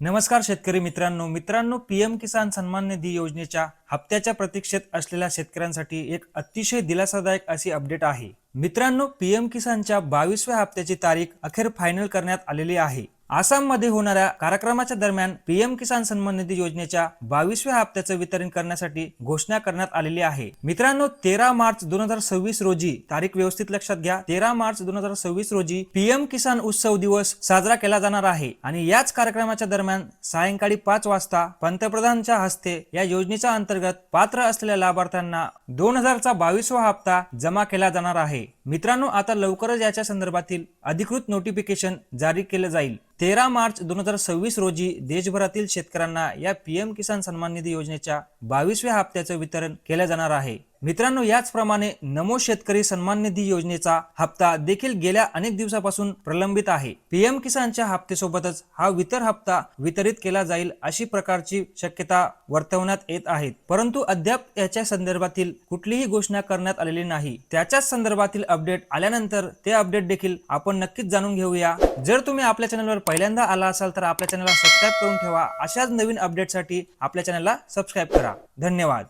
नमस्कार शेतकरी मित्रांनो पीएम किसान सन्मान निधी योजनेच्या हप्त्याच्या प्रतीक्षेत असलेल्या शेतकऱ्यांसाठी एक अतिशय दिलासादायक अशी अपडेट आहे। मित्रांनो, पीएम किसानच्या 22व्या हप्त्याची तारीख अखेर फायनल करण्यात आलेली आहे। आसाम मध्ये होणाऱ्या कार्यक्रमाच्या दरम्यान पीएम किसान सन्मान निधी योजनेच्या 22व्या हप्त्याचे वितरण करण्यासाठी घोषणा करण्यात आलेली आहे। मित्रांनो, 13 मार्च 2026 रोजी, तारीख व्यवस्थित लक्षात घ्या, 13 मार्च 2026 रोजी पीएम किसान उत्सव दिवस साजरा केला जाणार आहे आणि याच कार्यक्रमाच्या दरम्यान सायंकाळी 5 वाजता पंतप्रधानांच्या हस्ते या योजनेच्या अंतर्गत पात्र असलेल्या लाभार्थ्यांना 2000चा 22वा हप्ता जमा केला जाणार आहे। मित्रांनो, आता लवकरच याच्या संदर्भातील अधिकृत नोटिफिकेशन जारी केले जाईल। 13 मार्च 2026 रोजी देशभरातील शेतकऱ्यांना या पीएम किसान सन्मान निधी योजनेच्या 22व्या हप्त्याचे वितरण केले जाणार आहे। मित्रांनो, याचप्रमाणे नमो शेतकरी सन्मान निधी योजनेचा हप्ता देखील गेल्या अनेक दिवसापासून प्रलंबित आहे। पीएम किसानच्या हप्त्यासोबतच हा इतर हप्ता वितरित केला जाईल अशी प्रकारची शक्यता वर्तवण्यात येत आहे, परंतु अद्याप याच्या संदर्भातील कुठलीही घोषणा करण्यात आलेली नाही। त्याच्याच संदर्भातील अपडेट आल्यानंतर ते अपडेट देखील आपण नक्कीच जाणून घेऊया। जर तुम्ही आपल्या चॅनलवर पहिल्यांदा आला असाल तर आपल्या चॅनलला सबस्क्राइब करून ठेवा। अशाच नवीन अपडेटसाठी आपल्या चॅनलला सबस्क्राइब करा। धन्यवाद।